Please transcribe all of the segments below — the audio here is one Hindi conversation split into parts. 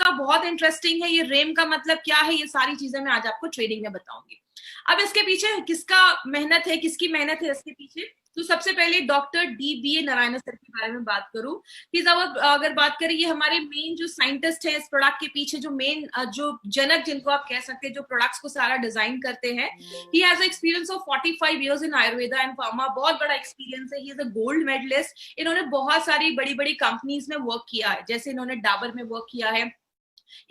का बहुत इंटरेस्टिंग है। ये रेम का मतलब क्या है, ये सारी चीजें मैं आज आपको ट्रेनिंग में बताऊंगी। अब इसके पीछे किसका मेहनत है, किसकी मेहनत है इसके पीछे, तो सबसे पहले डॉक्टर DBA नारायण सर के बारे में बात करूं कि अगर बात करें, ये हमारे मेन जो साइंटिस्ट है इस प्रोडक्ट के पीछे, जो मेन जो जनक जिनको आप कह सकते हैं, जो प्रोडक्ट्स को सारा डिजाइन करते हैं। He has experience of 45 years in Ayurveda and pharma, बहुत बड़ा एक्सपीरियंस है। He is a gold medalist. इन्होंने बहुत सारी बड़ी बड़ी कंपनीज में वर्क किया है, जैसे इन्होंने डाबर में वर्क किया है,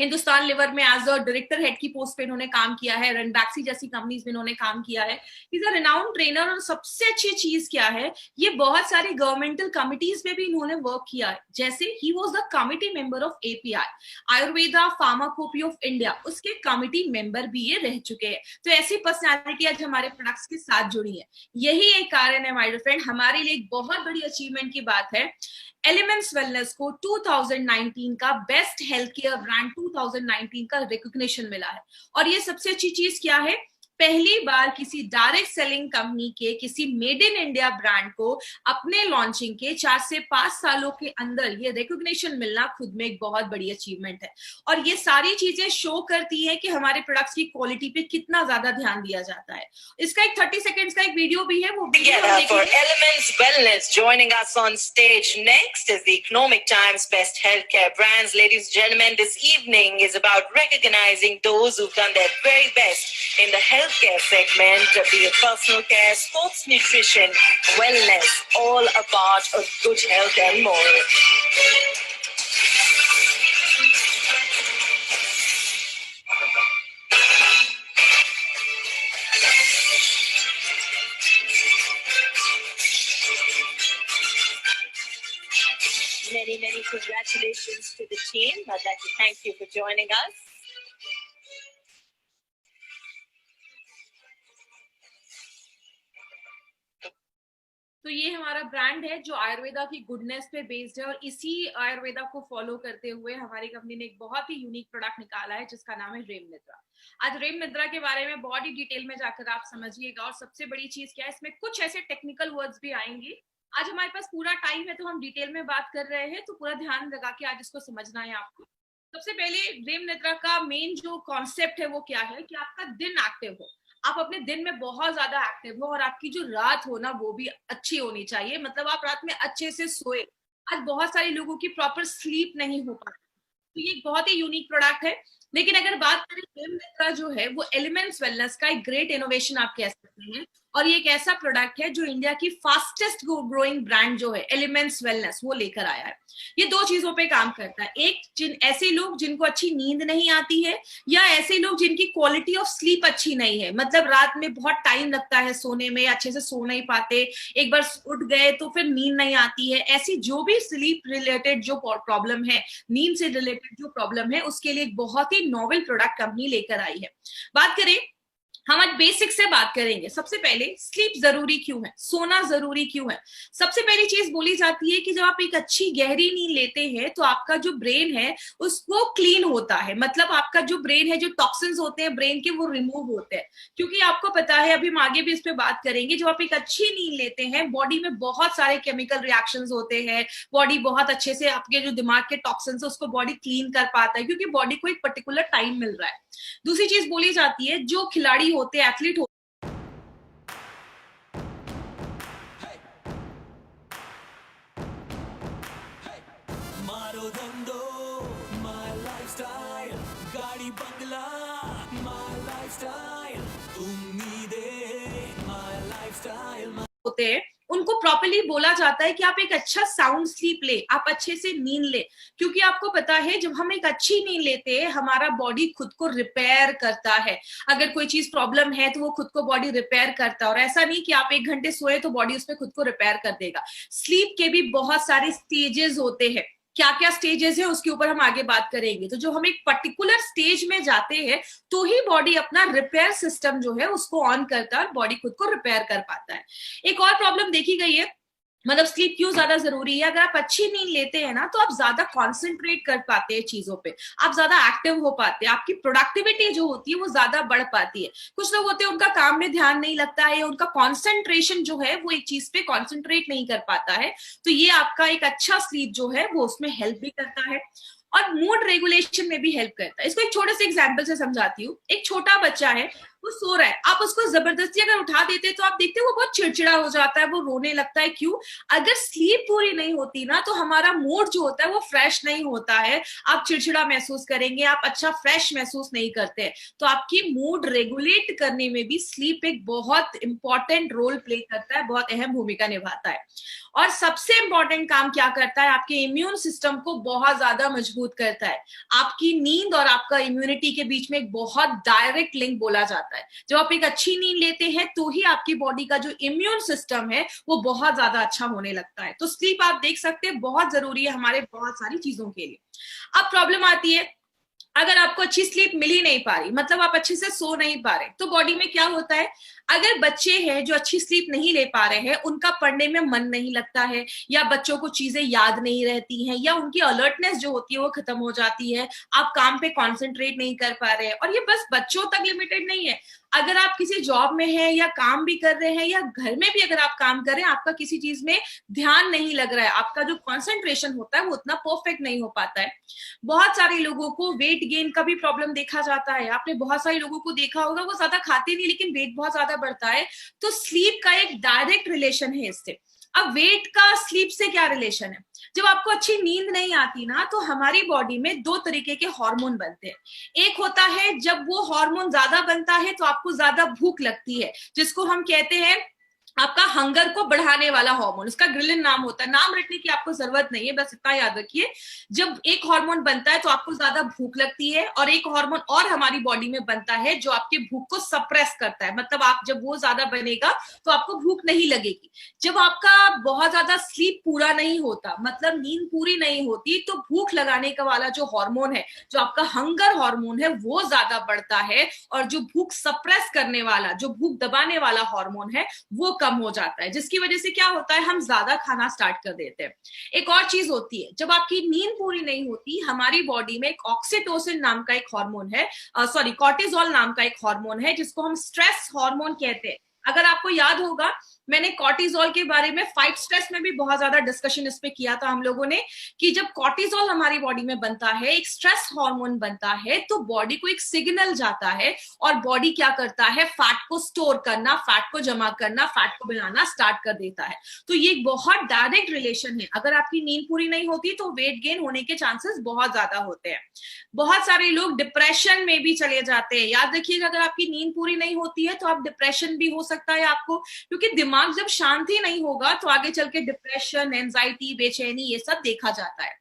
हिंदुस्तान लिवर में एज अ डायरेक्टर हेड की पोस्ट पे इन्होंने काम किया है, रनबैक्सी जैसी कंपनीज में इन्होंने काम किया है। Is a renowned trainer. और सबसे अच्छी चीज क्या है, ये बहुत सारी गवर्नमेंटल कमिटीज में भी इन्होंने वर्क किया है, जैसे he was the committee member of API, Ayurveda pharmacopoeia of India, उसके कमिटी मेंबर भी ये रह चुके हैं। तो ऐसी पर्सनैलिटी आज हमारे प्रोडक्ट्स के साथ जुड़ी है। यही एक कारण है माय डियर फ्रेंड, हमारे लिए एक बहुत बड़ी अचीवमेंट की बात है। एलिमेंट्स वेलनेस को 2019 का बेस्ट हेल्थ केयर ब्रांड 2019 का रिकॉग्निशन मिला है। और ये सबसे अच्छी चीज क्या है, पहली बार किसी डायरेक्ट सेलिंग कंपनी के किसी मेड इन इंडिया ब्रांड को अपने लॉन्चिंग के 4 से 5 सालों के अंदर ये रिकॉग्निशन मिलना खुद में एक बहुत बड़ी अचीवमेंट है। और ये सारी चीजें शो करती है कि हमारे प्रोडक्ट्स की क्वालिटी पे कितना ज्यादा ध्यान दिया जाता है। इसका एक 30 सेकेंड्स का एक वीडियो भी है, वो for Elements Wellness. Joining us on stage next is the Economic Times Best Healthcare Brands. Ladies and gentlemen, this evening is about recognizing those who've done their very best in the healthcare segment, be it personal care, sports nutrition, wellness, all about a good health and more. Many congratulations to the team. I'd like to thank you for joining us. तो ये हमारा ब्रांड है जो आयुर्वेदा की गुडनेस पे बेस्ड है, और इसी आयुर्वेदा को फॉलो करते हुए हमारी कंपनी ने एक बहुत ही यूनिक प्रोडक्ट निकाला है जिसका नाम है रेम निद्रा। आज रेम निद्रा के बारे में बहुत ही डिटेल में जाकर आप समझिएगा। और सबसे बड़ी चीज क्या है, इसमें कुछ ऐसे टेक्निकल वर्ड्स भी आएंगे। आज हमारे पास पूरा टाइम है तो हम डिटेल में बात कर रहे हैं, तो पूरा ध्यान लगा के आज इसको समझना है आपको। सबसे पहले रेम निद्रा का मेन जो कॉन्सेप्ट है वो क्या है कि आपका दिन एक्टिव हो, आप अपने दिन में बहुत ज्यादा एक्टिव हो, और आपकी जो रात हो ना वो भी अच्छी होनी चाहिए, मतलब आप रात में अच्छे से सोए। आज बहुत सारे लोगों की प्रॉपर स्लीप नहीं हो पाती, तो ये एक बहुत ही यूनिक प्रोडक्ट है। लेकिन अगर बात करें रेम निद्रा जो है वो एलिमेंट्स वेलनेस का एक ग्रेट इनोवेशन आप कह सकते हैं। और ये एक ऐसा प्रोडक्ट है जो इंडिया की फास्टेस्ट ग्रोइंग ब्रांड जो है एलिमेंट्स वेलनेस वो लेकर आया है। ये दो चीजों पे काम करता है, एक ऐसे लोग जिनको अच्छी नींद नहीं आती है, या ऐसे लोग जिनकी क्वालिटी ऑफ स्लीप अच्छी नहीं है, मतलब रात में बहुत टाइम लगता है सोने में, अच्छे से सो नहीं पाते, एक बार उठ गए तो फिर नींद नहीं आती है, ऐसी जो भी स्लीप रिलेटेड जो प्रॉब्लम है, नींद से रिलेटेड जो प्रॉब्लम है, उसके लिए एक बहुत ही नोवेल प्रोडक्ट कंपनी लेकर आई है। बात करें, हम आज बेसिक से बात करेंगे। सबसे पहले स्लीप जरूरी क्यों है, सोना जरूरी क्यों है। सबसे पहली चीज बोली जाती है कि जब आप एक अच्छी गहरी नींद लेते हैं तो आपका जो ब्रेन है उसको क्लीन होता है, मतलब आपका जो ब्रेन है, जो टॉक्सिन्स होते हैं ब्रेन के वो रिमूव होते हैं। क्योंकि आपको पता है, अभी हम आगे भी इस पे बात करेंगे, जब आप एक अच्छी नींद लेते हैं बॉडी में बहुत सारे केमिकल रिएक्शंस होते हैं, बॉडी बहुत अच्छे से आपके जो दिमाग के टॉक्सिन्स है उसको बॉडी क्लीन कर पाता है, क्योंकि बॉडी को एक पर्टिकुलर टाइम मिल रहा है। दूसरी चीज बोली जाती है, जो खिलाड़ी होते हैं, एथलीट होते मारो धंधो माय लाइफस्टाइल, गाड़ी बंगला माय लाइफस्टाइल, उम्मीदें माय लाइफस्टाइल होते हैं, उनको प्रॉपर्ली बोला जाता है कि आप एक अच्छा साउंड स्लीप ले, आप अच्छे से नींद ले। क्योंकि आपको पता है जब हम एक अच्छी नींद लेते हैं हमारा बॉडी खुद को रिपेयर करता है। अगर कोई चीज प्रॉब्लम है तो वो खुद को बॉडी रिपेयर करता है, और ऐसा नहीं कि आप 1 घंटे सोए तो बॉडी उसमें खुद को रिपेयर कर देगा। स्लीप के भी बहुत सारे स्टेजेस होते हैं, क्या क्या स्टेजेस है उसके ऊपर हम आगे बात करेंगे। तो जो हम एक पर्टिकुलर स्टेज में जाते हैं तो ही बॉडी अपना रिपेयर सिस्टम जो है उसको ऑन करता है, बॉडी खुद को रिपेयर कर पाता है। एक और प्रॉब्लम देखी गई है, मतलब स्लीप क्यों ज्यादा जरूरी है। अगर आप अच्छी नींद लेते हैं ना तो आप ज्यादा कॉन्सेंट्रेट कर पाते हैं चीजों पे, आप ज्यादा एक्टिव हो पाते हैं, आपकी प्रोडक्टिविटी जो होती है वो ज्यादा बढ़ पाती है। कुछ लोग होते हैं उनका काम में ध्यान नहीं लगता है, उनका कॉन्सेंट्रेशन जो है वो एक चीज पे कॉन्सेंट्रेट नहीं कर पाता है, तो ये आपका एक अच्छा स्लीप जो है वो उसमें हेल्प भी करता है। और मूड रेगुलेशन में भी हेल्प करता है। इसको एक छोटे से एग्जांपल से समझाती हूँ। एक छोटा बच्चा है, वो सो रहा है, आप उसको जबरदस्ती अगर उठा देते तो आप देखते हो वो बहुत चिड़चिड़ा हो जाता है, वो रोने लगता है। क्यों? अगर स्लीप पूरी नहीं होती ना तो हमारा मूड जो होता है वो फ्रेश नहीं होता है, आप चिड़चिड़ा महसूस करेंगे, आप अच्छा फ्रेश महसूस नहीं करते। तो आपकी मूड रेगुलेट करने में भी स्लीप एक बहुत इंपॉर्टेंट रोल प्ले करता है, बहुत अहम भूमिका निभाता है। और सबसे इंपॉर्टेंट काम क्या करता है, आपके इम्यून सिस्टम को बहुत ज्यादा मजबूत करता है। आपकी नींद और आपका इम्यूनिटी के बीच में एक बहुत डायरेक्ट लिंक बोला जाता है। जब आप एक अच्छी नींद लेते हैं तो ही आपकी बॉडी का जो इम्यून सिस्टम है वो बहुत ज्यादा अच्छा होने लगता है। तो स्लीप आप देख सकते हैं बहुत जरूरी है हमारे बहुत सारी चीजों के लिए। अब प्रॉब्लम आती है, अगर आपको अच्छी स्लीप मिल ही नहीं पा रही, मतलब आप अच्छे से सो नहीं पा रहे, तो बॉडी में क्या होता है? अगर बच्चे हैं जो अच्छी स्लीप नहीं ले पा रहे हैं, उनका पढ़ने में मन नहीं लगता है, या बच्चों को चीजें याद नहीं रहती हैं, या उनकी अलर्टनेस जो होती है वो खत्म हो जाती है, आप काम पे कॉन्सेंट्रेट नहीं कर पा रहे हैं। और ये बस बच्चों तक लिमिटेड नहीं है, अगर आप किसी जॉब में हैं या काम भी कर रहे हैं या घर में भी अगर आप काम कर रहे हैं, आपका किसी चीज में ध्यान नहीं लग रहा है, आपका जो कॉन्सेंट्रेशन होता है वो उतना परफेक्ट नहीं हो पाता है। बहुत सारे लोगों को वेट गेन का भी प्रॉब्लम देखा जाता है। आपने बहुत सारे लोगों को देखा होगा, वो ज्यादा खाते नहीं लेकिन वेट बहुत ज्यादा बढ़ता है। तो स्लीप का एक डायरेक्ट रिलेशन है इससे। अब वेट का स्लीप से क्या रिलेशन है? जब आपको अच्छी नींद नहीं आती ना तो हमारी बॉडी में दो तरीके के हार्मोन बनते हैं। एक होता है जब वो हार्मोन ज्यादा बनता है तो आपको ज्यादा भूख लगती है, जिसको हम कहते हैं आपका हंगर को बढ़ाने वाला हार्मोन। उसका ग्रिलिन नाम होता है, नाम रटने की आपको जरूरत नहीं है, बस इतना याद रखिए। जब एक हार्मोन बनता है तो आपको ज्यादा भूख लगती है, और एक हार्मोन और हमारी बॉडी में बनता है जो आपके भूख को सप्रेस करता है, मतलब आप जब वो ज्यादा बनेगा तो आपको भूख नहीं लगेगी। जब आपका बहुत ज्यादा स्लीप पूरा नहीं होता, मतलब नींद पूरी नहीं होती, तो भूख लगाने का वाला जो हार्मोन है, जो आपका हंगर हार्मोन है, वो ज्यादा बढ़ता है, और जो भूख सप्रेस करने वाला, जो भूख दबाने वाला हार्मोन है वो कम हो जाता है, जिसकी वजह से क्या होता है, हम ज्यादा खाना स्टार्ट कर देते हैं। एक और चीज होती है, जब आपकी नींद पूरी नहीं होती, हमारी बॉडी में एक ऑक्सीटोसिन नाम का एक हार्मोन है, कॉर्टिसोल नाम का एक हार्मोन है, जिसको हम स्ट्रेस हार्मोन कहते हैं। अगर आपको याद होगा, मैंने कॉर्टिसोल के बारे में फाइट स्ट्रेस में भी बहुत ज्यादा डिस्कशन इस पे किया था हम लोगों ने, कि जब कॉर्टिसोल हमारी बॉडी में बनता है, एक स्ट्रेस हार्मोन बनता है, तो बॉडी को एक सिग्नल जाता है, और बॉडी क्या करता है, फैट को स्टोर करना, फैट को जमा करना, फैट को बनाना स्टार्ट कर देता है। तो ये बहुत डायरेक्ट रिलेशन है। अगर आपकी नींद पूरी नहीं होती तो वेट गेन होने के चांसेस बहुत ज्यादा होते हैं। बहुत सारे लोग डिप्रेशन में भी चले जाते हैं। याद रखिएगा, अगर आपकी नींद पूरी नहीं होती है तो आप डिप्रेशन भी हो सकता है आपको, क्योंकि दिमाग जब शांति नहीं होगा तो आगे चल के डिप्रेशन, एंजाइटी, बेचैनी, ये सब देखा जाता है।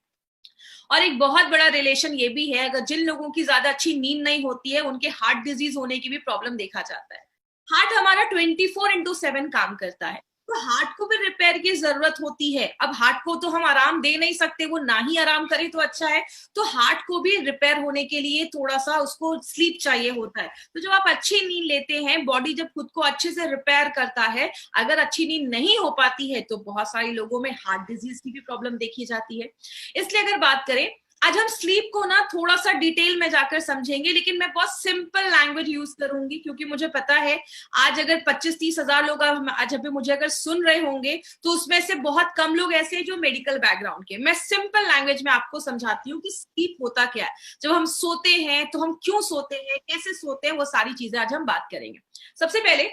और एक बहुत बड़ा रिलेशन ये भी है, अगर जिन लोगों की ज्यादा अच्छी नींद नहीं होती है उनके हार्ट डिजीज होने की भी प्रॉब्लम देखा जाता है। हार्ट हमारा 24/7 काम करता है, तो हार्ट को भी रिपेयर की जरूरत होती है। अब हार्ट को तो हम आराम दे नहीं सकते, वो ना ही आराम करे तो अच्छा है, तो हार्ट को भी रिपेयर होने के लिए थोड़ा सा उसको स्लीप चाहिए होता है। तो जब आप अच्छी नींद लेते हैं, बॉडी जब खुद को अच्छे से रिपेयर करता है, अगर अच्छी नींद नहीं हो पाती है तो बहुत सारे लोगों में हार्ट डिजीज की भी प्रॉब्लम देखी जाती है। इसलिए अगर बात करें, आज हम स्लीप को ना थोड़ा सा डिटेल में जाकर समझेंगे, लेकिन मैं बहुत सिंपल लैंग्वेज यूज करूंगी, क्योंकि मुझे पता है आज अगर 25-30 हजार लोग आज अभी मुझे अगर सुन रहे होंगे तो उसमें से बहुत कम लोग ऐसे हैं जो मेडिकल बैकग्राउंड के। मैं सिंपल लैंग्वेज में आपको समझाती हूँ कि स्लीप होता क्या है, जब हम सोते हैं तो हम क्यों सोते हैं, कैसे सोते हैं, वो सारी चीजें आज हम बात करेंगे। सबसे पहले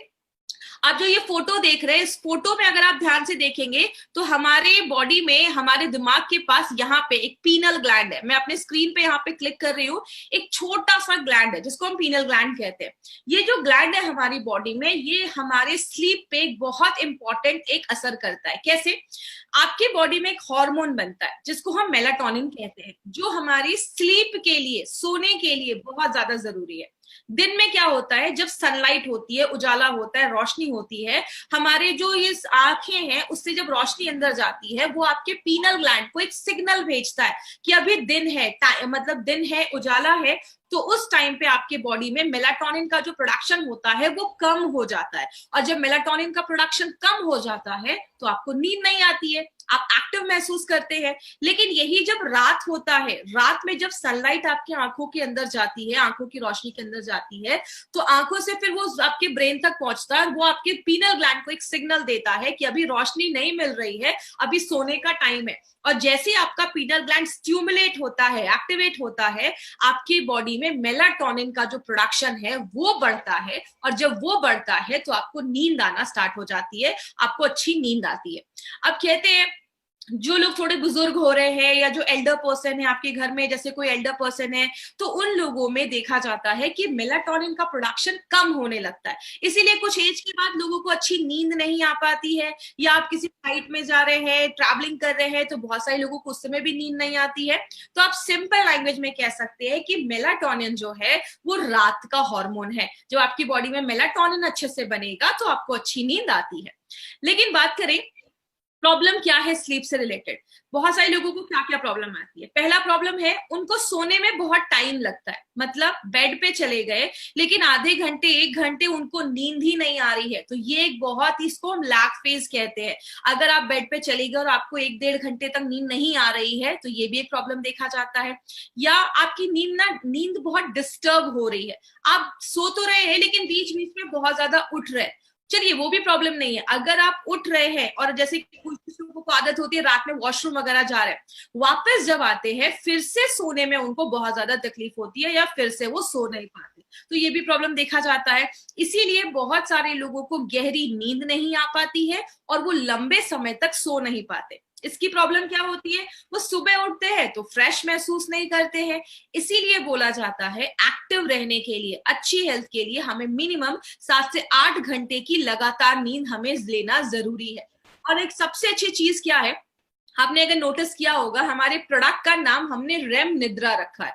आप जो ये फोटो देख रहे हैं, इस फोटो में अगर आप ध्यान से देखेंगे तो हमारे बॉडी में, हमारे दिमाग के पास यहाँ पे एक पीनल ग्लैंड है। मैं अपने स्क्रीन पे यहाँ पे क्लिक कर रही हूँ, एक छोटा सा ग्लैंड है जिसको हम पीनल ग्लैंड कहते हैं। ये जो ग्लैंड है हमारी बॉडी में, ये हमारे स्लीप पे बहुत इंपॉर्टेंट एक असर करता है। कैसे? आपके बॉडी में एक हार्मोन बनता है जिसको हम मेलाटोनिन कहते हैं, जो हमारी स्लीप के लिए, सोने के लिए बहुत ज्यादा जरूरी है। दिन में क्या होता है, जब सनलाइट होती है, उजाला होता है, रोशनी होती है, हमारे जो ये आंखें हैं उससे जब रोशनी अंदर जाती है, वो आपके पीनल ग्लैंड को एक सिग्नल भेजता है कि अभी दिन है, मतलब दिन है, उजाला है, तो उस टाइम पे आपके बॉडी में मेलाटोनिन का जो प्रोडक्शन होता है वो कम हो जाता है, और जब मेलाटोनिन का प्रोडक्शन कम हो जाता है तो आपको नींद नहीं आती है, आप एक्टिव महसूस करते हैं। लेकिन यही जब रात होता है, रात में जब सनलाइट आपकी आंखों के अंदर जाती है, आंखों की रोशनी के अंदर जाती है, तो आंखों से फिर वो आपके ब्रेन तक पहुंचता है, वो आपके पीनल ग्लैंड को एक सिग्नल देता है कि अभी रोशनी नहीं मिल रही है, अभी सोने का टाइम है। और जैसे ही आपका पीनल ग्लैंड स्टिमुलेट होता है, एक्टिवेट होता है, आपकी बॉडी में मेलाटोनिन का जो प्रोडक्शन है वो बढ़ता है, और जब वो बढ़ता है तो आपको नींद आना स्टार्ट हो जाती है, आपको अच्छी नींद आती है। अब कहते हैं जो लोग थोड़े बुजुर्ग हो रहे हैं या जो एल्डर पर्सन है आपके घर में, जैसे कोई एल्डर पर्सन है, तो उन लोगों में देखा जाता है कि मेलाटोनिन का प्रोडक्शन कम होने लगता है। इसीलिए कुछ एज के बाद लोगों को अच्छी नींद नहीं आ पाती है, या आप किसी फ्लाइट में जा रहे हैं, ट्रैवलिंग कर रहे हैं, तो बहुत सारे लोगों को उस समय भी नींद नहीं आती है। तो आप सिंपल लैंग्वेज में कह सकते हैं कि मेलाटोनिन जो है वो रात का हार्मोन है। जब आपकी बॉडी में मेलाटोनिन अच्छे से बनेगा तो आपको अच्छी नींद आती है। लेकिन बात करें प्रॉब्लम क्या है स्लीप से रिलेटेड, बहुत सारे लोगों को क्या क्या प्रॉब्लम आती है। पहला प्रॉब्लम है उनको सोने में बहुत टाइम लगता है, मतलब बेड पे चले गए लेकिन आधे घंटे 1 घंटे उनको नींद ही नहीं आ रही है, तो ये एक बहुत ही, इसको हम लैग फेज कहते हैं। अगर आप बेड पे चले गए और आपको 1-1.5 घंटे तक नींद नहीं आ रही है तो ये भी एक प्रॉब्लम देखा जाता है। या आपकी नींद बहुत डिस्टर्ब हो रही है, आप सो तो रहे हैं लेकिन बीच बीच में बहुत ज्यादा उठ रहे हैं, चलिए वो भी प्रॉब्लम नहीं है। अगर आप उठ रहे हैं और जैसे कुछ लोगों को आदत होती है रात में वॉशरूम वगैरह जा रहे हैं, वापस जब आते हैं फिर से सोने में उनको बहुत ज्यादा तकलीफ होती है या फिर से वो सो नहीं पाते, तो ये भी प्रॉब्लम देखा जाता है। इसीलिए बहुत सारे लोगों को गहरी नींद नहीं आ पाती है और वो लंबे समय तक सो नहीं पाते। इसकी प्रॉब्लम क्या होती है, वो सुबह उठते हैं तो फ्रेश महसूस नहीं करते हैं। इसीलिए बोला जाता है एक्टिव रहने के लिए, अच्छी हेल्थ के लिए हमें मिनिमम 7 से 8 घंटे की लगातार नींद हमें लेना जरूरी है। और एक सबसे अच्छी चीज क्या है, आपने अगर नोटिस किया होगा हमारे प्रोडक्ट का नाम हमने रेम निद्रा रखा है,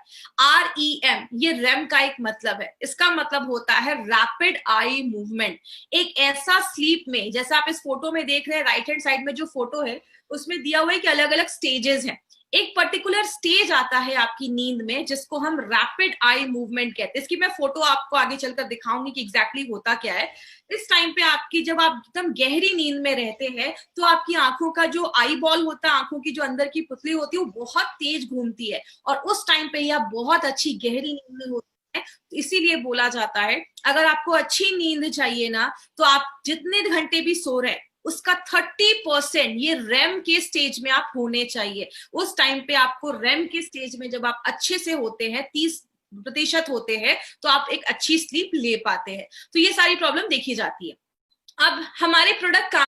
REM। ये रेम का एक मतलब है, इसका मतलब होता है रैपिड आई मूवमेंट। एक ऐसा स्लीप में, जैसा आप इस फोटो में देख रहे हैं, राइट हैंड साइड में जो फोटो है उसमें दिया हुआ है कि अलग अलग स्टेजेस हैं। एक पर्टिकुलर स्टेज आता है आपकी नींद में जिसको हम रैपिड आई मूवमेंट कहते हैं। इसकी मैं फोटो आपको आगे चलकर दिखाऊंगी कि एग्जैक्टली होता क्या है। इस टाइम पे आपकी, जब आप एकदम गहरी नींद में रहते हैं तो आपकी आंखों का जो आई बॉल होता है, आंखों की जो अंदर की पुतली होती है, वो बहुत तेज घूमती है, और उस टाइम पे ही आप बहुत अच्छी गहरी नींद में होते हैं। तो इसीलिए बोला जाता है अगर आपको अच्छी नींद चाहिए ना, तो आप जितने घंटे भी सो रहे हैं उसका 30% ये रेम के स्टेज में आप होने चाहिए। उस टाइम पे आपको रेम के स्टेज में जब आप अच्छे से होते हैं, 30% होते हैं, तो आप एक अच्छी स्लीप ले पाते हैं। तो ये सारी प्रॉब्लम देखी जाती है। अब हमारे प्रोडक्ट का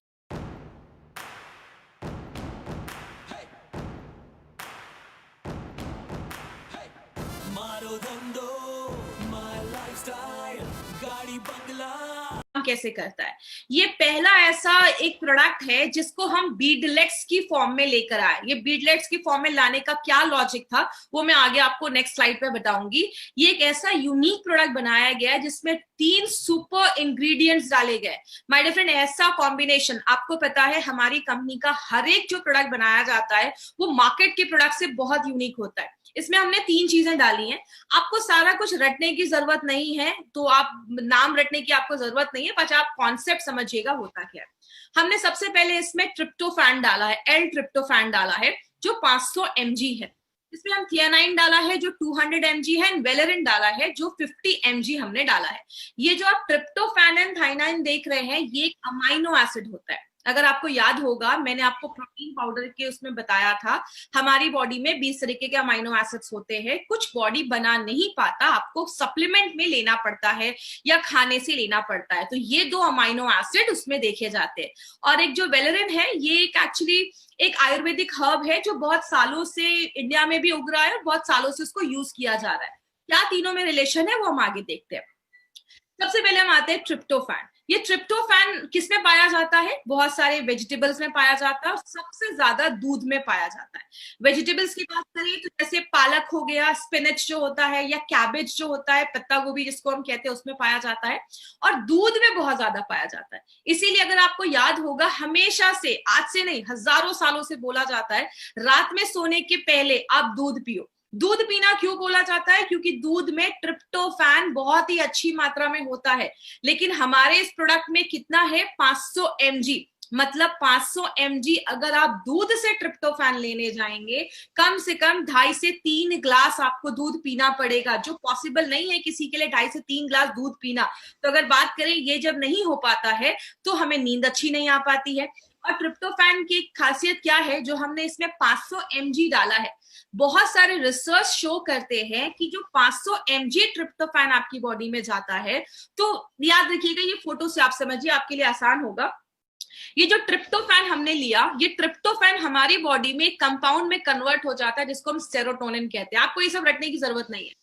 मारो धंधो माय लाइफस्टाइल गाड़ी बंगला कैसे करता है। ये पहला ऐसा एक प्रोडक्ट है जिसको हम बीडलेट्स की फॉर्म में लेकर आए। ये बीडलेट्स की फॉर्म में लाने का क्या लॉजिक था वो मैं आगे आपको नेक्स्ट स्लाइड पे बताऊंगी। ये एक ऐसा यूनिक प्रोडक्ट बनाया गया है जिसमें 3 सुपर इंग्रेडिएंट्स डाले गए। माय डियर फ्रेंड, ऐसा कॉम्बिनेशन, आपको पता है हमारी कंपनी का हर एक जो प्रोडक्ट बनाया जाता है वो मार्केट के प्रोडक्ट से बहुत यूनिक होता है। इसमें हमने 3 चीजें डाली हैं। आपको सारा कुछ रटने की जरूरत नहीं है, तो आप नाम रटने की आपको जरूरत नहीं है, बस आप कॉन्सेप्ट समझिएगा होता क्या है। हमने सबसे पहले इसमें ट्रिप्टोफैन डाला है, एल ट्रिप्टोफैन डाला है जो 500 mg है। इसमें हम थियानाइन डाला है जो 200 mg है, एंड वेलेरिन डाला है जो 50 mg हमने डाला है। ये जो आप ट्रिप्टोफैन एंड थाइनाइन देख रहे हैं ये एक अमाइनो एसिड होता है। अगर आपको याद होगा मैंने आपको प्रोटीन पाउडर के उसमें बताया था हमारी बॉडी में 20 तरीके के अमाइनो एसिड्स होते हैं। कुछ बॉडी बना नहीं पाता, आपको सप्लीमेंट में लेना पड़ता है या खाने से लेना पड़ता है, तो ये 2 अमाइनो एसिड उसमें देखे जाते हैं। और एक जो वेलेरिन है ये एक एक्चुअली एक आयुर्वेदिक हर्ब है जो बहुत सालों से इंडिया में भी उग रहा है और बहुत सालों से उसको यूज किया जा रहा है। क्या तीनों में रिलेशन है वो हम आगे देखते हैं। सबसे पहले हम आते हैं ट्रिप्टोफैन। ये ट्रिप्टोफैन किस में पाया जाता है, बहुत सारे वेजिटेबल्स में पाया जाता है और सबसे ज्यादा दूध में पाया जाता है। वेजिटेबल्स की बात करें तो जैसे पालक हो गया, स्पिनच जो होता है, या कैबेज जो होता है, पत्ता गोभी जिसको हम कहते हैं, उसमें पाया जाता है, और दूध में बहुत ज्यादा पाया जाता है। इसीलिए अगर आपको याद होगा हमेशा से, आज से नहीं हजारों सालों से बोला जाता है रात में सोने के पहले आप दूध पियो। दूध पीना क्यों बोला जाता है? क्योंकि दूध में ट्रिप्टोफैन बहुत ही अच्छी मात्रा में होता है, लेकिन हमारे इस प्रोडक्ट में कितना है? 500 mg, मतलब 500 mg अगर आप दूध से ट्रिप्टोफैन लेने जाएंगे, कम से कम 2.5 से 3 ग्लास आपको दूध पीना पड़ेगा, जो पॉसिबल नहीं है किसी के लिए 2.5 से 3 ग्लास दूध पीना। तो अगर बात करें, ये जब नहीं हो पाता है तो हमें नींद अच्छी नहीं आ पाती है। और ट्रिप्टोफैन की खासियत क्या है? जो हमने इसमें 500 mg डाला है, बहुत सारे रिसर्च शो करते हैं कि जो 500 mg ट्रिप्टोफैन आपकी बॉडी में जाता है, तो याद रखिएगा, ये फोटो से आप समझिए, आपके लिए आसान होगा। ये जो ट्रिप्टोफैन हमने लिया, ये ट्रिप्टोफैन हमारी बॉडी में कंपाउंड में कन्वर्ट हो जाता है, जिसको हम सेरोटोनिन कहते हैं। आपको ये सब रटने की जरूरत नहीं है।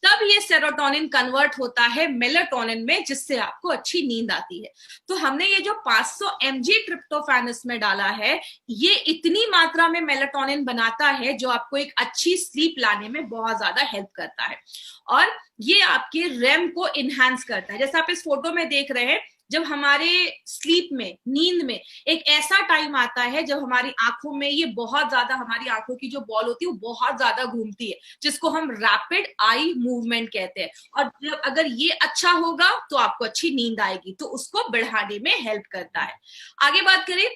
तब ये सेरोटोनिन कन्वर्ट होता है मेलाटोनिन में, जिससे आपको अच्छी नींद आती है। तो हमने ये जो 500 mg ट्रिप्टोफैन इसमें डाला है, ये इतनी मात्रा में मेलाटोनिन बनाता है जो आपको एक अच्छी स्लीप लाने में बहुत ज्यादा हेल्प करता है, और ये आपके रेम को इनहांस करता है। जैसे आप इस फोटो में देख रहे हैं, जब हमारे स्लीप में, नींद में एक ऐसा टाइम आता है जब हमारी आंखों में ये बहुत ज्यादा, हमारी आंखों की जो बॉल होती है वो बहुत ज्यादा घूमती है, जिसको हम रैपिड आई मूवमेंट कहते हैं। और जब अगर ये अच्छा होगा तो आपको अच्छी नींद आएगी, तो उसको बढ़ाने में हेल्प करता है। आगे बात करें,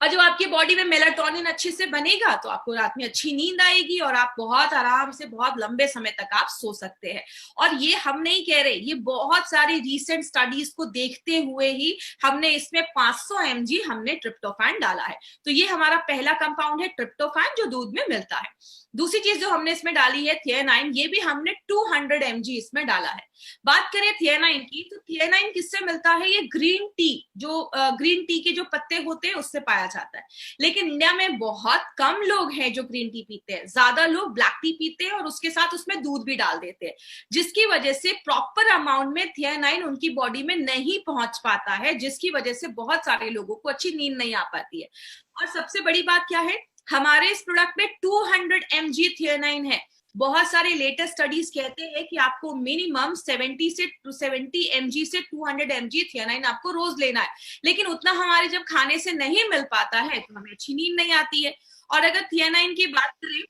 और जब आपकी बॉडी में मेलाटोनिन अच्छे से बनेगा तो आपको रात में अच्छी नींद आएगी और आप बहुत आराम से बहुत लंबे समय तक आप सो सकते हैं। और ये हम नहीं कह रहे, ये बहुत सारी रीसेंट स्टडीज को देखते हुए ही हमने इसमें 500 mg हमने ट्रिप्टोफैन डाला है। तो ये हमारा पहला कंपाउंड है ट्रिप्टोफैन, जो दूध में मिलता है। दूसरी चीज जो हमने इसमें डाली है थियानाइन, ये भी हमने 200 mg इसमें डाला है। बात करें थियानाइन की, तो थियानाइन किससे मिलता है? ये ग्रीन टी, जो ग्रीन टी के जो पत्ते होते हैं उससे पाया जाता है। लेकिन इंडिया में बहुत कम लोग हैं जो ग्रीन टी पीते हैं, ज्यादा लोग ब्लैक टी पीते हैं और उसके साथ उसमें दूध भी डाल देते हैं, जिसकी वजह से प्रॉपर अमाउंट में थियानाइन उनकी बॉडी में नहीं पहुंच पाता है, जिसकी वजह से बहुत सारे लोगों को अच्छी नींद नहीं आ पाती है। और सबसे बड़ी बात क्या है, हमारे इस प्रोडक्ट में 200 mg थियानाइन है। बहुत सारे लेटेस्ट स्टडीज कहते हैं कि आपको मिनिमम 70 mg से 200 mg थियानाइन आपको रोज लेना है, लेकिन उतना हमारे जब खाने से नहीं मिल पाता है तो हमें अच्छी नींद नहीं आती है। और अगर थियानाइन की बात करें,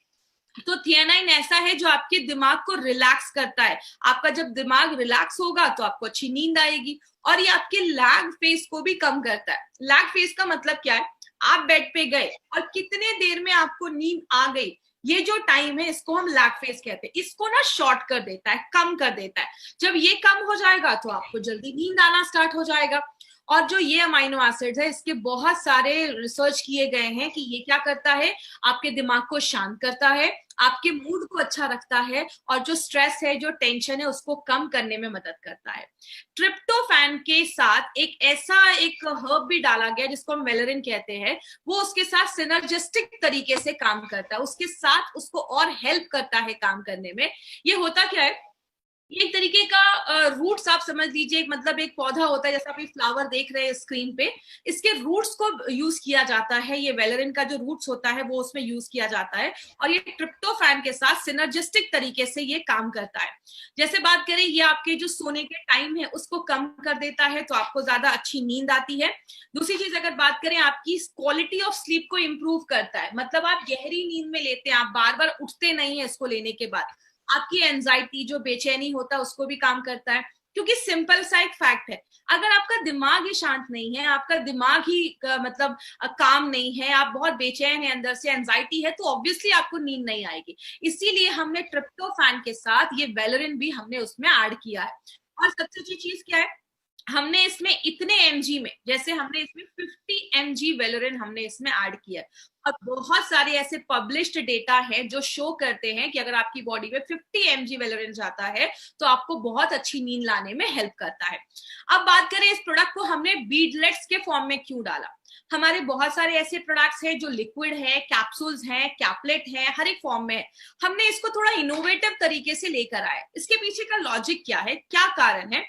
तो थियानाइन ऐसा है जो आपके दिमाग को रिलैक्स करता है। आपका जब दिमाग रिलैक्स होगा तो आपको अच्छी नींद आएगी। और ये आपके लैग फेज को भी कम करता है। लैग फेज का मतलब क्या है? आप बेड पे गए और कितने देर में आपको नींद आ गई, ये जो टाइम है इसको हम लैग फेज कहते हैं। इसको ना शॉर्ट कर देता है, कम कर देता है। जब ये कम हो जाएगा तो आपको जल्दी नींद आना स्टार्ट हो जाएगा। और जो ये अमाइनो एसिड्स है, इसके बहुत सारे रिसर्च किए गए हैं कि ये क्या करता है, आपके दिमाग को शांत करता है, आपके मूड को अच्छा रखता है, और जो स्ट्रेस है, जो टेंशन है, उसको कम करने में मदद करता है। ट्रिप्टोफैन के साथ एक ऐसा एक हर्ब भी डाला गया जिसको हम वेलेरिन कहते हैं, वो उसके साथ सिनर्जिस्टिक तरीके से काम करता है, उसके साथ उसको और हेल्प करता है काम करने में। ये होता क्या है, ये एक तरीके का रूट्स आप समझ लीजिए, मतलब एक पौधा होता है, जैसा आप ये फ्लावर देख रहे हैं स्क्रीन पे, इसके रूट्स को यूज किया जाता है। ये वेलेरिन का जो रूट्स होता है वो उसमें यूज किया जाता है, और ये ट्रिप्टोफैन के साथ सिनर्जिस्टिक तरीके से ये काम करता है। जैसे बात करें, ये आपके जो सोने के टाइम है उसको कम कर देता है, तो आपको ज्यादा अच्छी नींद आती है। दूसरी चीज अगर बात करें, आपकी क्वालिटी ऑफ स्लीप को इम्प्रूव करता है, मतलब आप गहरी नींद में लेते हैं, आप बार बार उठते नहीं है इसको लेने के बाद। आपकी एंजाइटी, जो बेचैनी होता है, उसको भी काम करता है। क्योंकि सिंपल सा एक फैक्ट है, अगर आपका दिमाग ही शांत नहीं है, आपका दिमाग ही मतलब काम नहीं है, आप बहुत बेचैन है, अंदर से एंजाइटी है, तो ऑब्वियसली आपको नींद नहीं आएगी। इसीलिए हमने ट्रिप्टोफैन के साथ ये वेलेरिन भी हमने उसमें ऐड किया है। और सबसे अच्छी चीज क्या है, हमने इसमें इतने mg में, जैसे हमने इसमें 50 mg वेलोरिन हमने इसमें ऐड किया है। और बहुत सारे ऐसे पब्लिश्ड डेटा हैं जो शो करते हैं कि अगर आपकी बॉडी में 50 mg वेलोरिन जाता है तो आपको बहुत अच्छी नींद लाने में हेल्प करता है। अब बात करें, इस प्रोडक्ट को हमने बीडलेट्स के फॉर्म में क्यों डाला। हमारे बहुत सारे ऐसे प्रोडक्ट्स हैं जो लिक्विड है, कैप्सूल्स हैं, कैपलेट है, हर एक फॉर्म में है। हमने इसको थोड़ा इनोवेटिव तरीके से लेकर आए। इसके पीछे का लॉजिक क्या है, क्या कारण है?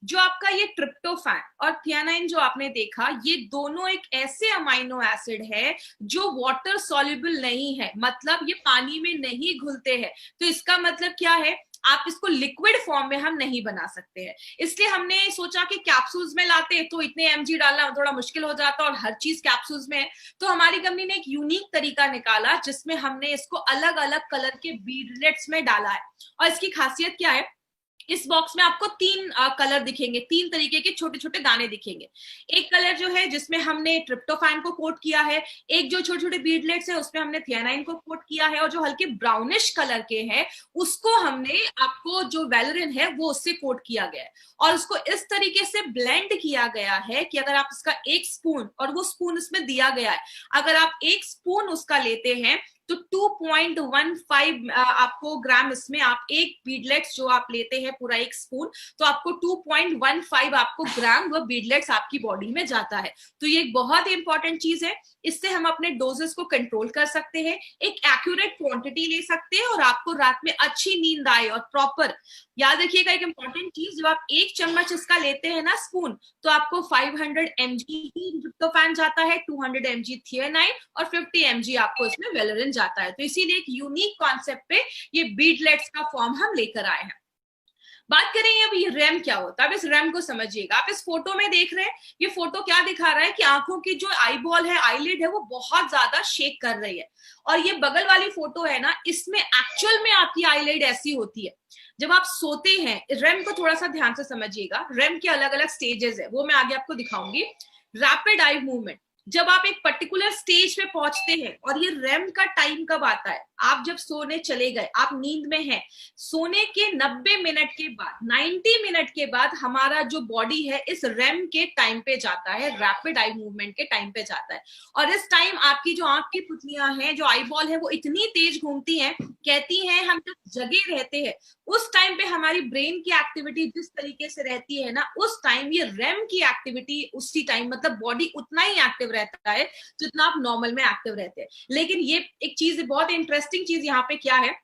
जो आपका ये ट्रिप्टोफैन और थियानाइन जो आपने देखा, ये दोनों एक ऐसे अमाइनो एसिड है जो वाटर सॉल्युबल नहीं है, मतलब ये पानी में नहीं घुलते हैं। तो इसका मतलब क्या है, आप इसको लिक्विड फॉर्म में हम नहीं बना सकते हैं। इसलिए हमने सोचा कि कैप्सूल्स में लाते तो इतने एमजी डालना थोड़ा मुश्किल हो जाता और हर चीज कैप्सूल्स में है। तो हमारी कंपनी ने एक यूनिक तरीका निकाला जिसमें हमने इसको अलग अलग कलर के बीडलेट्स में डाला है। और इसकी खासियत क्या है, इस बॉक्स में आपको 3 कलर दिखेंगे, 3 तरीके के छोटे छोटे दाने दिखेंगे। एक कलर जो है जिसमें हमने ट्रिप्टोफैन को कोट किया है, एक जो छोटे छोटे बीडलेट्स है उसमें हमने थियानाइन को कोट किया है, और जो हल्के ब्राउनिश कलर के हैं उसको हमने आपको जो वैलेरिन है वो उससे कोट किया गया है। और उसको इस तरीके से ब्लेंड किया गया है कि अगर आप इसका 1 स्पून, और वो स्पून इसमें दिया गया है, अगर आप 1 स्पून उसका लेते हैं तो 2.15 आपको ग्राम, इसमें आप एक बीडलेट्स जो आप लेते हैं पूरा 1 स्पून, तो आपको 2.15 आपको ग्राम वो बीडलेट्स आपकी बॉडी में जाता है। तो ये एक बहुत ही इंपॉर्टेंट चीज है, इससे हम अपने डोजेस को कंट्रोल कर सकते हैं, एक एक्यूरेट क्वांटिटी ले सकते हैं और आपको रात में अच्छी नींद आए। और प्रॉपर याद रखिएगा एक इंपॉर्टेंट चीज, जब आप 1 चम्मच इसका लेते हैं ना स्पून, तो आपको 500 mg ही ट्रिप्टोफैन जाता है, 200 mg थियानाइन और 50 mg आपको इसमें वैलेरिन जाता है। तो इसीलिए एक यूनिक कॉन्सेप्ट पे ये बीडलेट्स का फॉर्म हम लेकर आए हैं। बात करें अब ये रैम क्या होता है। अब इस रैम को समझिएगा, आप इस फोटो में देख रहे हैं, ये फोटो क्या दिखा रहा है कि आंखों की जो आईबॉल है, आईलिड है, वो बहुत ज्यादा शेक कर रही है। और ये बगल वाली फोटो है ना, इसमें एक्चुअल में आपकी आईलिड ऐसी होती है जब आप सोते हैं। रैम को थोड़ा सा ध्यान से समझिएगा, रैम के अलग अलग स्टेजेस है, वो मैं आगे आपको दिखाऊंगी। रैपिड आई मूवमेंट, जब आप एक पर्टिकुलर स्टेज पे पहुंचते हैं, और ये रैम का टाइम कब आता है, आप जब सोने चले गए, आप नींद में हैं, सोने के 90 मिनट के बाद, 90 मिनट के बाद हमारा जो बॉडी है इस रैम के टाइम पे जाता है, रैपिड आई मूवमेंट के टाइम पे जाता है। और इस टाइम आपकी जो आंख की पुतलियां हैं, जो आई बॉल है, वो इतनी तेज घूमती हैं, कहती हैं हम जब जगे रहते हैं उस टाइम पे हमारी ब्रेन की एक्टिविटी जिस तरीके से रहती है ना, उस टाइम ये रैम की एक्टिविटी उसी टाइम, मतलब बॉडी उतना ही एक्टिव रहता है जितना आप नॉर्मल में एक्टिव रहते हैं। लेकिन ये एक चीज, बहुत इंटरेस्टिंग चीज यहाँ पे क्या है,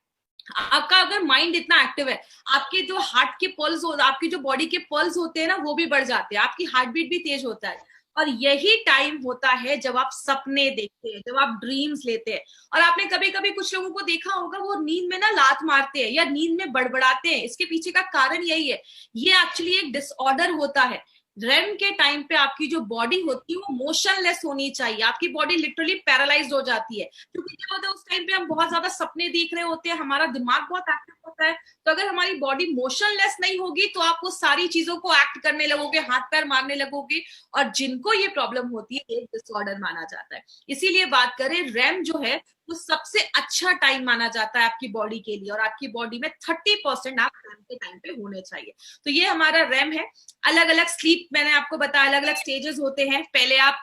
आपका अगर माइंड इतना एक्टिव है, आपके जो हार्ट के पल्स हो, आपकी जो बॉडी के पल्स होते हैं ना, वो भी बढ़ जाते हैं, आपकी हार्ट बीट भी तेज होता है। और यही टाइम होता है जब आप सपने देखते हैं, जब आप ड्रीम्स लेते हैं। और आपने कभी कभी कुछ लोगों को देखा होगा, वो नींद में ना लात मारते हैं या नींद में बड़बड़ाते हैं। इसके पीछे का कारण यही है, ये एक्चुअली एक डिसऑर्डर होता है। रेम के टाइम पे आपकी जो बॉडी होती है वो मोशनलेस होनी चाहिए, आपकी बॉडी लिटरली पैरालाइज्ड हो जाती है। क्योंकि क्या होता है, उस टाइम पे हम बहुत ज्यादा सपने देख रहे होते हैं, हमारा दिमाग बहुत एक्टिव होता है। तो अगर हमारी बॉडी मोशनलेस नहीं होगी तो आप वो सारी चीजों को एक्ट करने लगोगे, हाथ पैर मारने लगोगे, और जिनको ये प्रॉब्लम होती है एक डिसऑर्डर माना जाता है। इसीलिए बात करें, रैम जो है वो सबसे अच्छा टाइम माना जाता है आपकी बॉडी के लिए, और आपकी बॉडी में 30% आप रैम के टाइम पे होने चाहिए। तो ये हमारा रैम है। अलग अलग स्लीप, मैंने आपको बताया अलग अलग स्टेजेस होते हैं। पहले आप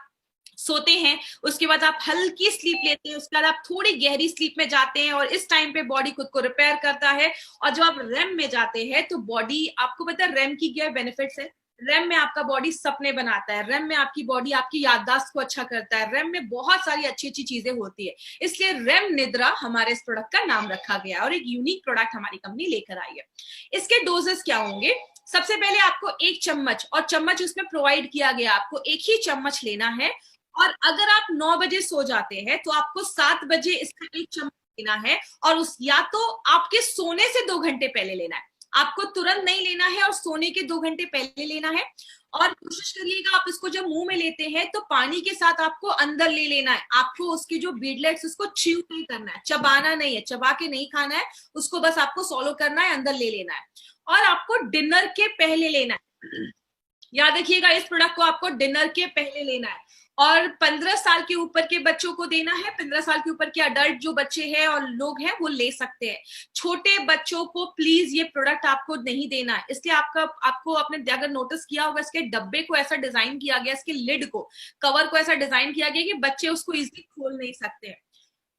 सोते हैं, उसके बाद आप हल्की स्लीप लेते हैं, उसके बाद आप थोड़ी गहरी स्लीप में जाते हैं, और इस टाइम पे बॉडी खुद को रिपेयर करता है। और जब आप रैम में जाते हैं तो बॉडी, आपको पता है रैम की क्या बेनिफिट्स है। रैम में आपका बॉडी सपने बनाता है, रैम में आपकी बॉडी आपकी याददाश्त को अच्छा करता है, रैम में बहुत सारी अच्छी अच्छी चीजें होती है। इसलिए रैम निद्रा हमारे इस प्रोडक्ट का नाम रखा गया और एक यूनिक प्रोडक्ट हमारी कंपनी लेकर आई है। इसके डोजेस क्या होंगे, सबसे पहले आपको 1 चम्मच, और चम्मच उसमें प्रोवाइड किया गया, आपको 1 ही चम्मच लेना है। और अगर आप 9 बजे सो जाते हैं तो आपको 7 बजे इसका 1 चम्मच लेना है, और उस या तो आपके सोने से 2 घंटे पहले लेना है, आपको तुरंत नहीं लेना है, और सोने के 2 घंटे पहले लेना है। और कोशिश करिएगा आप इसको जब मुंह में लेते हैं तो पानी के साथ आपको अंदर ले लेना है, आपको उसकी जो बीडलेट्स उसको च्यू नहीं करना है, चबाना नहीं है, चबा के नहीं खाना है, उसको बस आपको सॉलो करना है, अंदर ले लेना है। और आपको डिनर के पहले लेना है, याद रखिएगा इस प्रोडक्ट को आपको डिनर के पहले लेना है। और 15 साल के ऊपर के बच्चों को देना है, 15 साल के ऊपर के अडल्ट जो बच्चे हैं और लोग हैं वो ले सकते हैं। छोटे बच्चों को प्लीज ये प्रोडक्ट आपको नहीं देना है, इसलिए आपको आपने अगर नोटिस किया होगा, इसके डब्बे को ऐसा डिजाइन किया गया, इसके लिड को, कवर को ऐसा डिजाइन किया गया कि बच्चे उसको इजीली खोल नहीं सकते हैं।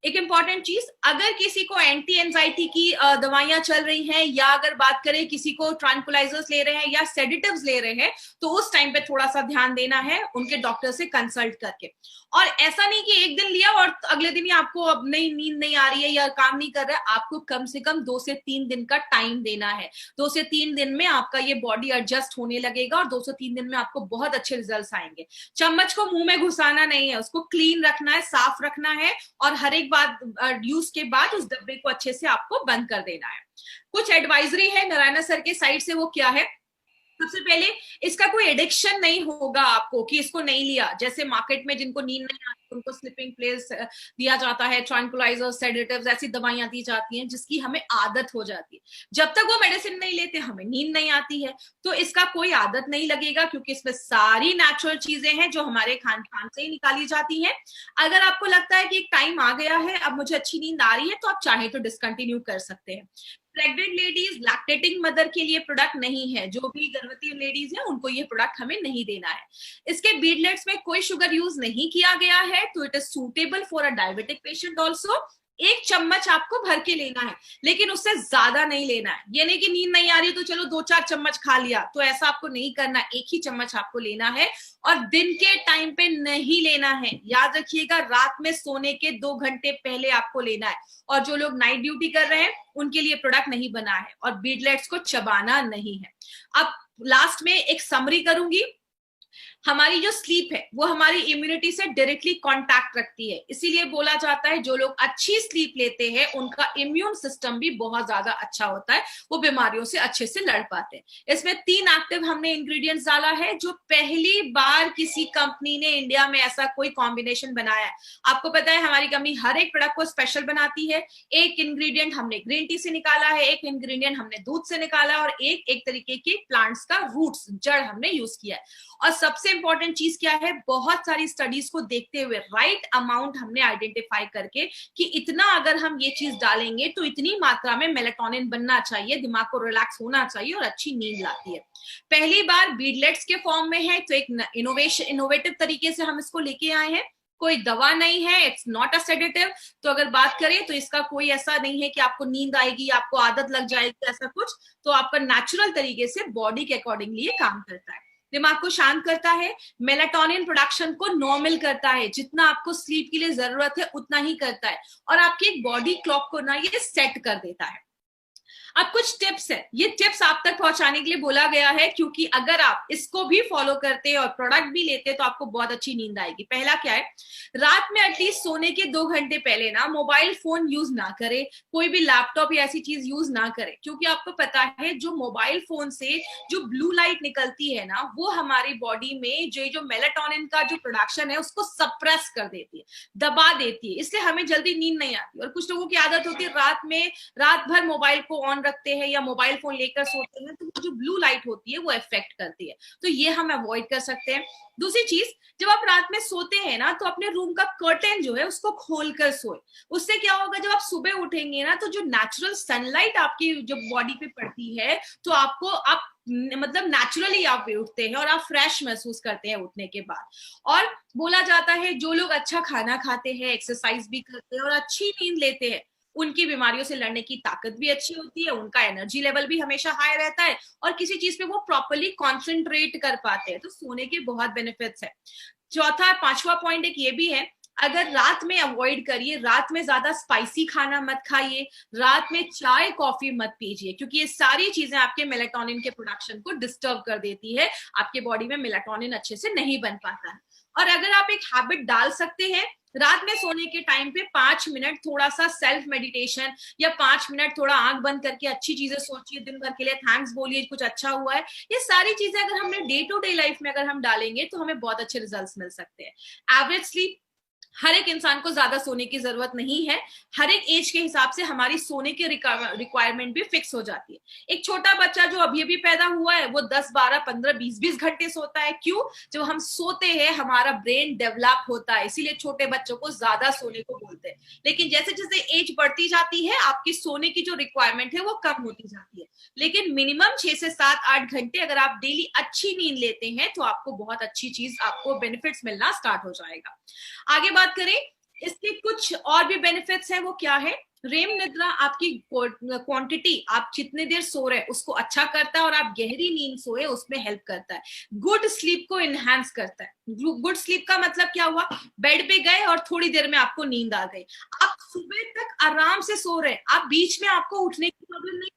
एक इंपॉर्टेंट चीज, अगर किसी को एंटी एंजाइटी की दवाइयां चल रही हैं, या अगर बात करें किसी को ट्रांकुलाइजर्स ले रहे हैं या सेडेटिव्स ले रहे हैं, तो उस टाइम पे थोड़ा सा ध्यान देना है उनके डॉक्टर से कंसल्ट करके। और ऐसा नहीं कि एक दिन लिया और अगले दिन ही आपको अब नई नींद नहीं आ रही है या काम नहीं कर रहा है, आपको कम से कम 2 से 3 दिन का टाइम देना है। 2 से 3 दिन में आपका ये बॉडी एडजस्ट होने लगेगा, और 2 से 3 दिन में आपको बहुत अच्छे रिजल्ट आएंगे। चम्मच को मुंह में घुसाना नहीं है, उसको क्लीन रखना है, साफ रखना है, और हर एक एक बार यूज के बाद उस डब्बे को अच्छे से आपको बंद कर देना है। कुछ एडवाइजरी है नारायणा सर के साइड से, वो क्या है? सबसे पहले, इसका कोई एडिक्शन नहीं होगा आपको कि इसको नहीं लिया। जैसे मार्केट में जिनको नींद नहीं आती उनको स्लीपिंग प्लेस दिया जाता है, ट्रैंक्विलाइजर, सेडेटिव्स, ऐसी दवाइयां दी जाती हैं जिसकी हमें आदत हो जाती है। जब तक वो मेडिसिन नहीं लेते हमें नींद नहीं आती है। तो इसका कोई आदत नहीं लगेगा क्योंकि इसमें सारी नेचुरल चीजें हैं जो हमारे खान पान से ही निकाली जाती हैं। अगर आपको लगता है कि एक टाइम आ गया है, अब मुझे अच्छी नींद आ रही है, तो आप चाहे तो डिसकंटिन्यू कर सकते हैं। प्रेग्नेंट लेडीज, लैक्टेटिंग मदर के लिए प्रोडक्ट नहीं है। जो भी गर्भवती लेडीज हैं उनको ये प्रोडक्ट हमें नहीं देना है। इसके बीडलेट्स में कोई शुगर यूज नहीं किया गया है, तो it is suitable for a diabetic patient also. 1 चम्मच आपको भर के लेना है, लेकिन उससे ज्यादा नहीं लेना है। ये नहीं कि नींद नहीं आ रही तो चलो 2-4 चम्मच खा लिया, तो ऐसा आपको नहीं करना। 1 ही चम्मच आपको लेना है और दिन के टाइम पे नहीं लेना है। याद रखिएगा, रात में सोने के 2 घंटे पहले आपको लेना है। और जो लोग नाइट ड्यूटी कर रहे हैं उनके लिए प्रोडक्ट नहीं बना है। और बीडलेट्स को चबाना नहीं है। अब लास्ट में एक समरी करूंगी। हमारी जो स्लीप है वो हमारी इम्यूनिटी से डायरेक्टली कांटेक्ट रखती है, इसीलिए बोला जाता है जो लोग अच्छी स्लीप लेते हैं उनका इम्यून सिस्टम भी बहुत ज्यादा अच्छा होता है, वो बीमारियों से अच्छे से लड़ पाते हैं। इसमें 3 एक्टिव हमने इंग्रेडिएंट्स डाला है, जो पहली बार किसी कंपनी ने इंडिया में ऐसा कोई कॉम्बिनेशन बनाया है। आपको पता है हमारी कंपनी हर एक प्रोडक्ट को स्पेशल बनाती है। एक इंग्रेडिएंट हमने ग्रीन टी से निकाला है, एक इंग्रेडिएंट हमने दूध से निकाला, और एक तरीके के प्लांट्स का रूट्स, जड़ हमने यूज किया है। और सबसे इंपॉर्टेंट चीज क्या है, बहुत सारी स्टडीज को देखते हुए राइट अमाउंट हमने आइडेंटिफाई करके कि इतना अगर हम ये चीज डालेंगे तो इतनी मात्रा में मेलेटोनिन बनना चाहिए, दिमाग को रिलैक्स होना चाहिए और अच्छी नींद लाती है। पहली बार बीडलेट्स के फॉर्म में है, तो एक इनोवेटिव तरीके से हम इसको लेके आए हैं। कोई दवा नहीं है, इट्स नॉट अ सेडेटिव। तो अगर बात करें तो इसका कोई ऐसा नहीं है कि आपको नींद आएगी, आपको आदत लग जाएगी, ऐसा कुछ। तो आपका नेचुरल तरीके से बॉडी के अकॉर्डिंगली ये काम करता है। दिमाग को शांत करता है, मेलाटोनिन प्रोडक्शन को नॉर्मल करता है, जितना आपको स्लीप के लिए जरूरत है उतना ही करता है, और आपकी एक बॉडी क्लॉक को ना ये सेट कर देता है। अब कुछ टिप्स है, ये टिप्स आप तक पहुंचाने के लिए बोला गया है, क्योंकि अगर आप इसको भी फॉलो करते हैं और प्रोडक्ट भी लेते हैं तो आपको बहुत अच्छी नींद आएगी। पहला क्या है, रात में एटलीस्ट सोने के 2 घंटे पहले ना मोबाइल फोन यूज ना करें, कोई भी लैपटॉप या ऐसी चीज यूज ना करें, क्योंकि आपको पता है जो मोबाइल फोन से जो ब्लू लाइट निकलती है ना, वो हमारी बॉडी में जो मेलाटोनिन का जो प्रोडक्शन है उसको सप्रेस कर देती है, दबा देती है, इसलिए हमें जल्दी नींद नहीं आती। और कुछ लोगों की आदत होती है रात भर मोबाइल को ऑन रखते हैं या मोबाइल फोन लेकर सोते हैं, तो वो जो ब्लू लाइट होती है वो इफेक्ट करती है, तो ये हम अवॉइड कर सकते हैं। दूसरी चीज, जब आप रात में सोते हैं ना तो अपने रूम का कर्टेन जो है उसको खोलकर सोए। उससे क्या होगा, जब आप सुबह उठेंगे ना तो जो नेचुरल सनलाइट आपकी जो बॉडी पे पड़ती है तो आपको मतलब नेचुरली आप उठते हैं और आप फ्रेश महसूस करते हैं उठने के बाद। और बोला जाता है जो लोग अच्छा खाना खाते हैं, एक्सरसाइज भी करते हैं और अच्छी नींद लेते हैं, उनकी बीमारियों से लड़ने की ताकत भी अच्छी होती है, उनका एनर्जी लेवल भी हमेशा हाई रहता है और किसी चीज पे वो प्रॉपर्ली कॉन्सेंट्रेट कर पाते हैं। तो सोने के बहुत बेनिफिट्स है। चौथा 5वां पॉइंट एक ये भी है, अगर रात में अवॉइड करिए, रात में ज्यादा स्पाइसी खाना मत खाइए, रात में चाय कॉफी मत पीजिए, क्योंकि ये सारी चीजें आपके मेलाटोनिन के प्रोडक्शन को डिस्टर्ब कर देती है, आपके बॉडी में मेलाटोनिन अच्छे से नहीं बन पाता है। और अगर आप एक हैबिट डाल सकते हैं, रात में सोने के टाइम पे 5 मिनट थोड़ा सा सेल्फ मेडिटेशन या 5 मिनट थोड़ा आंख बंद करके अच्छी चीजें सोचिए, दिन भर के लिए थैंक्स बोलिए, कुछ अच्छा हुआ है, ये सारी चीजें अगर हमने डे टू डे लाइफ में अगर हम डालेंगे तो हमें बहुत अच्छे रिजल्ट्स मिल सकते हैं। एवरेज स्लीप, हर एक इंसान को ज्यादा सोने की जरूरत नहीं है, हर एक एज के हिसाब से हमारी सोने की रिक्वायरमेंट भी फिक्स हो जाती है। एक छोटा बच्चा जो अभी अभी पैदा हुआ है वो 10, 12, 15, 20 घंटे सोता है। क्यों? जब हम सोते हैं हमारा ब्रेन डेवलप होता है, इसीलिए छोटे बच्चों को ज्यादा सोने को बोलते हैं। लेकिन जैसे जैसे एज बढ़ती जाती है आपकी सोने की जो रिक्वायरमेंट है वो कम होती जाती है, लेकिन मिनिमम 6 से 7, 8 घंटे अगर आप डेली अच्छी नींद लेते हैं तो आपको बहुत अच्छी चीज, आपको बेनिफिट्स मिलना स्टार्ट हो जाएगा। आगे बात करें, इसके कुछ और भी बेनिफिट्स हैं, वो क्या है, रेम निद्रा आपकी क्वांटिटी, आप जितने देर सो रहे हैं उसको अच्छा करता है और आप गहरी नींद सोए उसमें हेल्प करता है। गुड स्लीप को इनहेंस करता है। गुड स्लीप का मतलब क्या हुआ, बेड पे गए और थोड़ी देर में आपको नींद आ गई, आप सुबह तक आराम से सो रहे हैं, आप बीच में आपको उठने की प्रॉब्लम नहीं।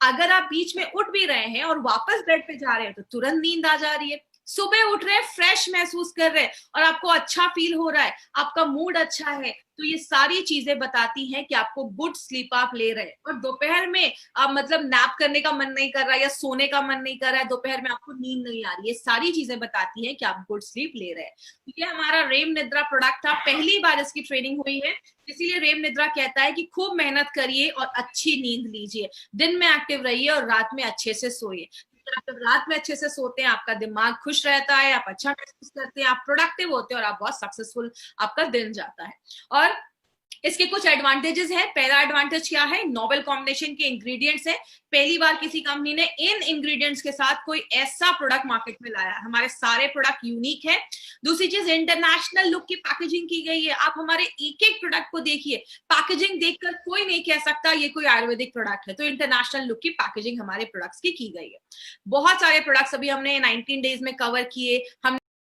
अगर आप बीच में उठ भी रहे हैं और वापस बेड पे जा रहे हैं तो तुरंत नींद आ जा रही है। सुबह उठ रहे हैं, फ्रेश महसूस कर रहे हैं और आपको अच्छा फील हो रहा है, आपका मूड अच्छा है, तो ये सारी चीजें बताती हैं कि आपको गुड स्लीप आप ले रहे हैं। और दोपहर में आप मतलब नैप करने का मन नहीं कर रहा है या सोने का मन नहीं कर रहा है, दोपहर में आपको नींद नहीं आ रही, ये सारी चीजें बताती हैं कि आप गुड स्लीप ले रहे हैं। तो ये हमारा रेम निद्रा प्रोडक्ट था, पहली बार इसकी ट्रेनिंग हुई है, इसीलिए रेम निद्रा कहता है कि खूब मेहनत करिए और अच्छी नींद लीजिए, दिन में एक्टिव रहिए और रात में अच्छे से सोइए। आप जब रात में अच्छे से सोते हैं, आपका दिमाग खुश रहता है, आप अच्छा महसूस करते हैं, आप प्रोडक्टिव होते हैं और आप बहुत सक्सेसफुल आपका दिन जाता है। और इसके कुछ एडवांटेजेस है। पहला एडवांटेज क्या है, नोवेल कॉम्बिनेशन के इंग्रेडिएंट्स है, पहली बार किसी कंपनी ने इन इंग्रेडिएंट्स के साथ कोई ऐसा प्रोडक्ट मार्केट में लाया। हमारे सारे प्रोडक्ट यूनिक है। दूसरी चीज, इंटरनेशनल लुक की पैकेजिंग की गई है। आप हमारे एक एक प्रोडक्ट को देखिए, पैकेजिंग देखकर कोई नहीं कह सकता ये कोई आयुर्वेदिक प्रोडक्ट है, तो इंटरनेशनल लुक की पैकेजिंग हमारे प्रोडक्ट्स की गई है। बहुत सारे प्रोडक्ट्स अभी हमने 19 डेज में कवर किए। हम